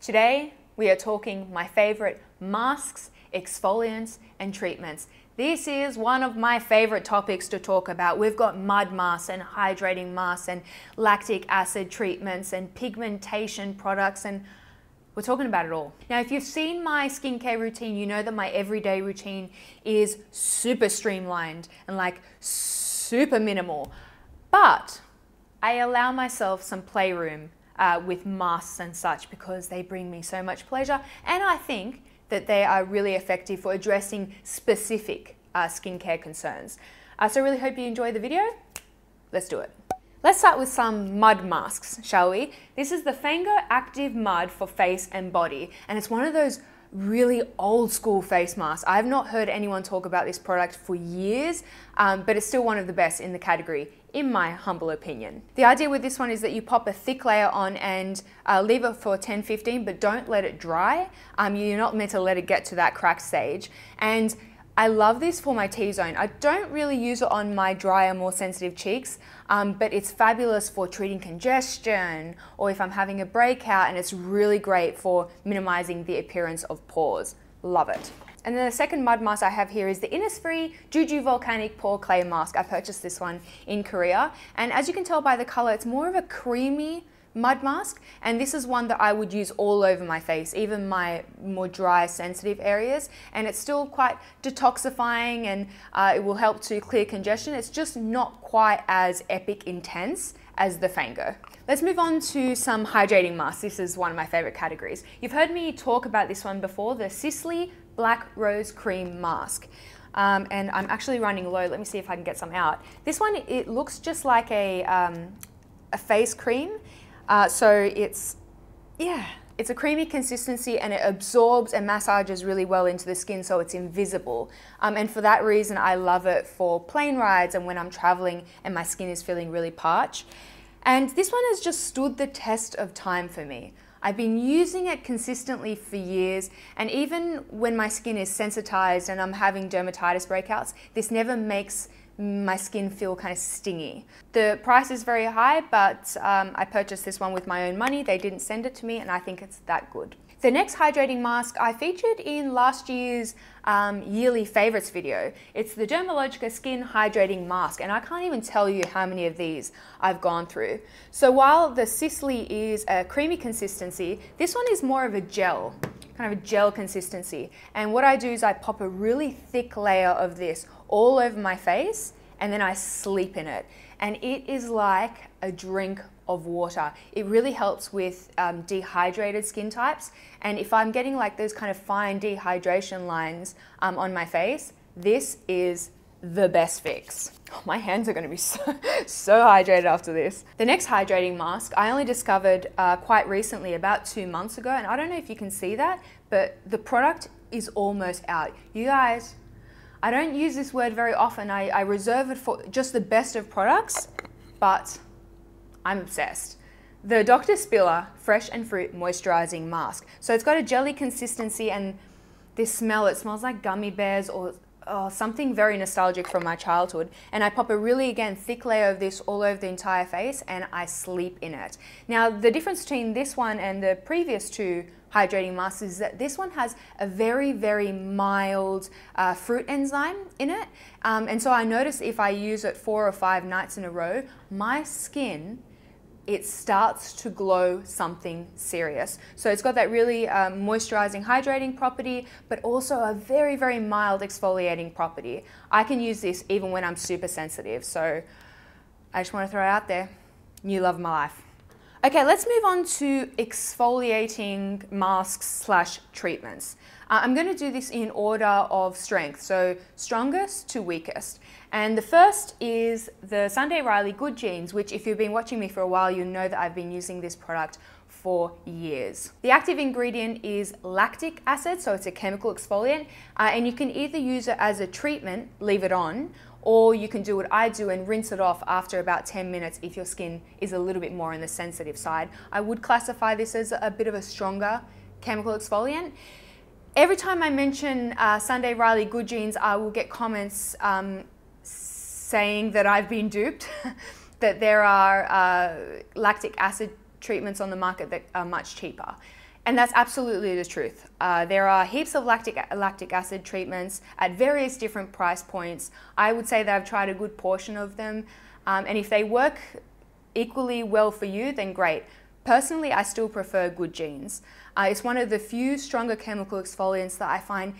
Today, we are talking my favorite masks, exfoliants, and treatments. This is one of my favorite topics to talk about. We've got mud masks and hydrating masks and lactic acid treatments and pigmentation products, and we're talking about it all. Now, if you've seen my skincare routine, you know that my everyday routine is super streamlined and like super minimal, but I allow myself some playroom with masks and such because they bring me so much pleasure, and I think that they are really effective for addressing specific skincare concerns. So I really hope you enjoy the video. Let's do it. Let's start with some mud masks, shall we? This is the Fango Active Mud for face and body, and it's one of those really old school face masks. I've not heard anyone talk about this product for years, but it's still one of the best in the category, in my humble opinion. The idea with this one is that you pop a thick layer on and leave it for 10-15, but don't let it dry. You're not meant to let it get to that cracked stage. And I love this for my T-zone. I don't really use it on my drier, more sensitive cheeks, but it's fabulous for treating congestion or if I'm having a breakout, and it's really great for minimizing the appearance of pores. Love it. And then the second mud mask I have here is the Innisfree Jeju Volcanic Pore Clay Mask. I purchased this one in Korea, and as you can tell by the color, it's more of a creamy mud mask, and this is one that I would use all over my face, even my more dry, sensitive areas, and it's still quite detoxifying, and it will help to clear congestion. It's just not quite as epic intense as the Fango. Let's move on to some hydrating masks. This is one of my favorite categories. You've heard me talk about this one before, the Sisley Black Rose Cream Mask. And I'm actually running low. Let me see if I can get some out. This one, it looks just like a face cream. So it's a creamy consistency, and it absorbs and massages really well into the skin, so it's invisible. And for that reason, I love it for plane rides and when I'm traveling and my skin is feeling really parched. And this one has just stood the test of time for me. I've been using it consistently for years, and even when my skin is sensitized and I'm having dermatitis breakouts, this never makes my skin feel kind of stingy. The price is very high, but I purchased this one with my own money. They didn't send it to me, and I think it's that good. The next hydrating mask I featured in last year's yearly favorites video. It's the Dermalogica Skin Hydrating Mask, and I can't even tell you how many of these I've gone through. So while the Sisley is a creamy consistency, this one is more of a gel, kind of a gel consistency. And what I do is I pop a really thick layer of this all over my face, and then I sleep in it. And it is like a drink of water. It really helps with dehydrated skin types. And if I'm getting like those kind of fine dehydration lines on my face, this is the best fix. Oh, my hands are going to be so hydrated after this. The next hydrating mask I only discovered quite recently, about 2 months ago, and I don't know if you can see that, but the product is almost out. You guys, I don't use this word very often. I reserve it for just the best of products, but I'm obsessed. The Dr. Spiller Fresh and Fruit Moisturising Mask. So it's got a jelly consistency, and this smell, it smells like gummy bears or something very nostalgic from my childhood. And I pop a really, again, thick layer of this all over the entire face, and I sleep in it. Now, the difference between this one and the previous two hydrating masks is that this one has a very, very mild fruit enzyme in it. And so I notice if I use it 4 or 5 nights in a row, my skin, it starts to glow something serious. So it's got that really moisturizing, hydrating property, but also a very, very mild exfoliating property. I can use this even when I'm super sensitive. So I just want to throw it out there. New love of my life. Okay, let's move on to exfoliating masks slash treatments. I'm going to do this in order of strength, so strongest to weakest. And the first is the Sunday Riley Good Genes, which if you've been watching me for a while, you know that I've been using this product for years. The active ingredient is lactic acid, so it's a chemical exfoliant, and you can either use it as a treatment, leave it on, or you can do what I do and rinse it off after about 10 minutes if your skin is a little bit more on the sensitive side. I would classify this as a bit of a stronger chemical exfoliant. Every time I mention Sunday Riley Good Genes, I will get comments saying that I've been duped, that there are lactic acid treatments on the market that are much cheaper. And that's absolutely the truth. There are heaps of lactic acid treatments at various different price points. I would say that I've tried a good portion of them. And if they work equally well for you, then great. Personally, I still prefer Good Genes. It's one of the few stronger chemical exfoliants that I find,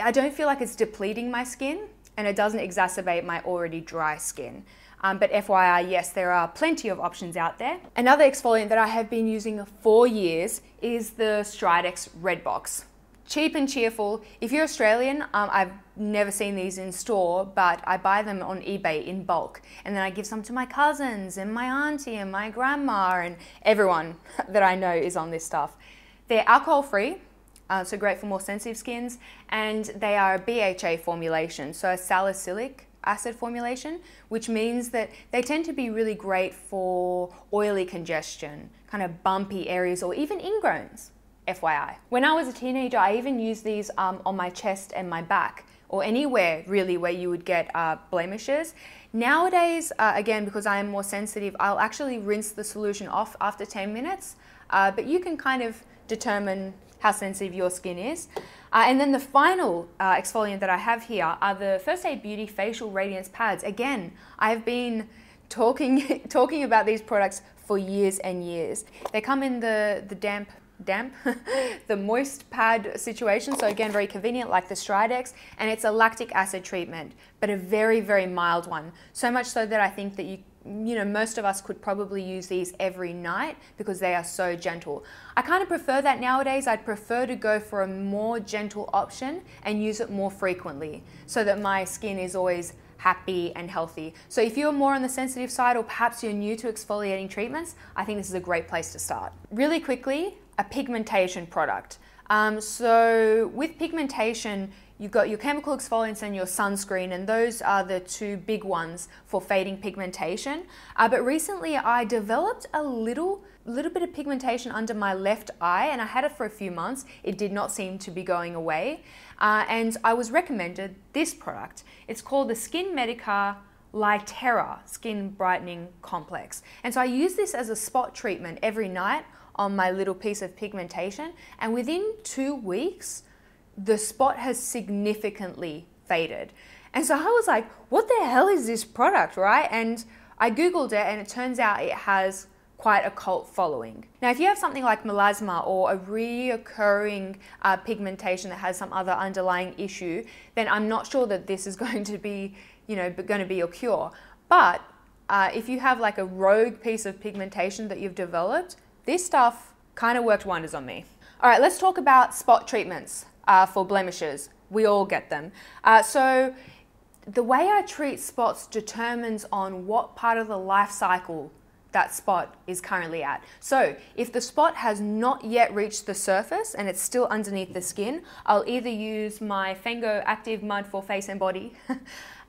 I don't feel like it's depleting my skin and it doesn't exacerbate my already dry skin. But FYI, yes, there are plenty of options out there. Another exfoliant that I have been using for years is the Stridex Red Box. Cheap and cheerful. If you're Australian, I've never seen these in store, but I buy them on eBay in bulk. And then I give some to my cousins and my auntie and my grandma and everyone that I know is on this stuff. They're alcohol-free, so great for more sensitive skins, and they are a BHA formulation, so a salicylic acid formulation, which means that they tend to be really great for oily congestion, kind of bumpy areas, or even ingrowns, FYI. When I was a teenager, I even used these on my chest and my back, or anywhere really where you would get blemishes. Nowadays, again, because I am more sensitive, I'll actually rinse the solution off after 10 minutes, but you can kind of determine how sensitive your skin is. And then the final exfoliant that I have here are the First Aid Beauty Facial Radiance Pads. Again, I've been talking about these products for years and years. They come in the damp, the moist pad situation. So again, very convenient, like the Stridex, and it's a lactic acid treatment, but a very, very mild one. So much so that I think that most of us could probably use these every night because they are so gentle. I kind of prefer that nowadays. I'd prefer to go for a more gentle option and use it more frequently so that my skin is always happy and healthy. So if you're more on the sensitive side, or perhaps you're new to exfoliating treatments, I think this is a great place to start. Really quickly, a pigmentation product. So with pigmentation, you've got your chemical exfoliants and your sunscreen, and those are the two big ones for fading pigmentation. But recently I developed a little bit of pigmentation under my left eye, and I had it for a few months. It did not seem to be going away. And I was recommended this product. It's called the Skyn Medica Lytera Skin Brightening Complex. And so I use this as a spot treatment every night on my little piece of pigmentation, and within 2 weeks, the spot has significantly faded. And so I was like, what the hell is this product, right? And I Googled it, and it turns out it has quite a cult following. Now, if you have something like melasma or a reoccurring pigmentation that has some other underlying issue, then I'm not sure that this is going to be, going to be your cure. But if you have like a rogue piece of pigmentation that you've developed, this stuff kind of worked wonders on me. All right, let's talk about spot treatments for blemishes. We all get them. So the way I treat spots determines on what part of the life cycle that spot is currently at. So if the spot has not yet reached the surface and it's still underneath the skin, I'll either use my Fango Active Mud for face and body.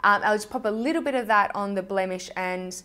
I'll just pop a little bit of that on the blemish and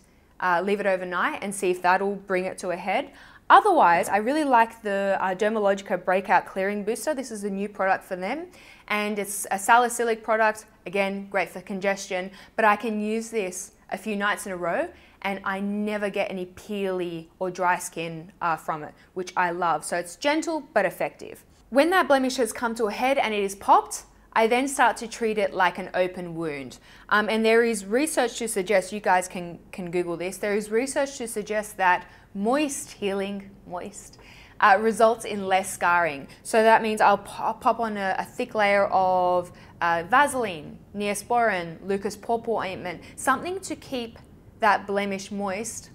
leave it overnight and see if that'll bring it to a head. Otherwise, I really like the Dermalogica Breakout Clearing Booster. This is a new product for them, and it's a salicylic product. Again, great for congestion, but I can use this a few nights in a row and I never get any peely or dry skin from it, which I love. So it's gentle but effective. When that blemish has come to a head and it is popped, I then start to treat it like an open wound. And there is research to suggest, you guys can Google this, there is research to suggest that moist healing, results in less scarring. So that means I'll pop on a thick layer of Vaseline, Neosporin, Lucas Pore ointment, something to keep that blemish moist.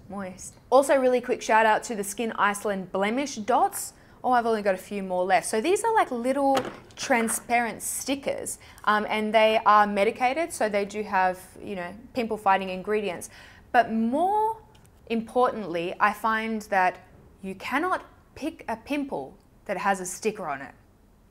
Also, really quick shout out to the Skyn Iceland blemish dots. Oh, I've only got a few more left. So these are like little transparent stickers, and they are medicated, so they do have, pimple fighting ingredients. But more importantly, I find that you cannot pick a pimple that has a sticker on it.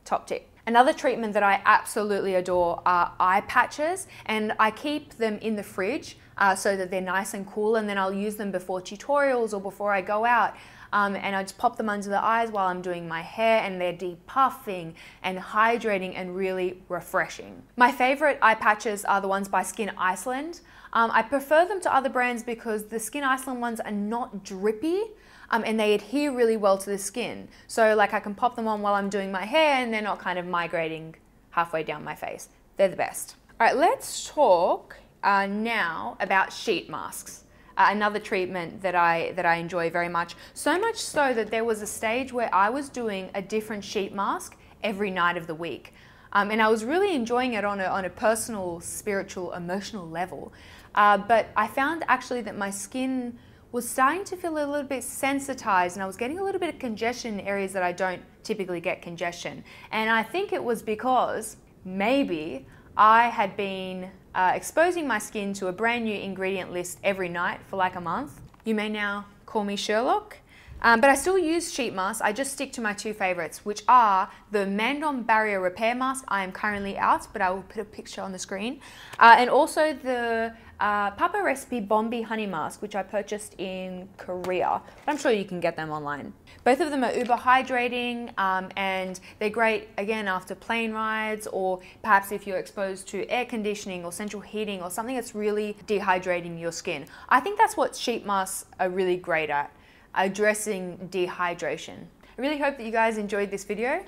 Top tip. Another treatment that I absolutely adore are eye patches, and I keep them in the fridge so that they're nice and cool, and then I'll use them before tutorials or before I go out. And I just pop them under the eyes while I'm doing my hair, and they're depuffing and hydrating and really refreshing. My favorite eye patches are the ones by Skyn Iceland. I prefer them to other brands because the Skyn Iceland ones are not drippy. and they adhere really well to the skin. So like I can pop them on while I'm doing my hair and they're not kind of migrating halfway down my face. They're the best. All right, let's talk now about sheet masks. Another treatment that I enjoy very much. So much so that there was a stage where I was doing a different sheet mask every night of the week. And I was really enjoying it on a personal, spiritual, emotional level. But I found actually that my skin was starting to feel a little bit sensitized and I was getting a little bit of congestion in areas that I don't typically get congestion. And I think it was because maybe I had been exposing my skin to a brand new ingredient list every night for like a month. You may now call me Sherlock. But I still use sheet masks. I just stick to my two favorites, which are the Mandom Barrier Repair Mask. I am currently out, but I will put a picture on the screen. And also the Papa Recipe Bombi Honey Mask, which I purchased in Korea. But I'm sure you can get them online. Both of them are uber hydrating and they're great, again, after plane rides or perhaps if you're exposed to air conditioning or central heating or something that's really dehydrating your skin. I think that's what sheet masks are really great at. Addressing dehydration. I really hope that you guys enjoyed this video.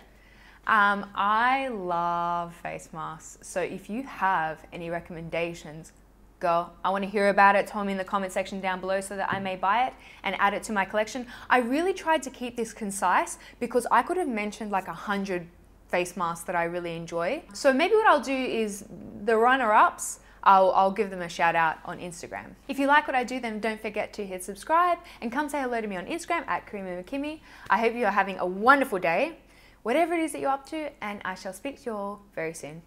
I love face masks, so if you have any recommendations, go. I want to hear about it. Tell me in the comment section down below so that I may buy it and add it to my collection. I really tried to keep this concise because I could have mentioned like 100 face masks that I really enjoy. So maybe what I'll do is the runner-ups, I'll give them a shout out on Instagram. If you like what I do, then don't forget to hit subscribe and come say hello to me on Instagram at Karima McKimmie. I hope you are having a wonderful day, whatever it is that you're up to, and I shall speak to you all very soon.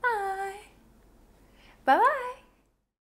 Bye. Bye-bye.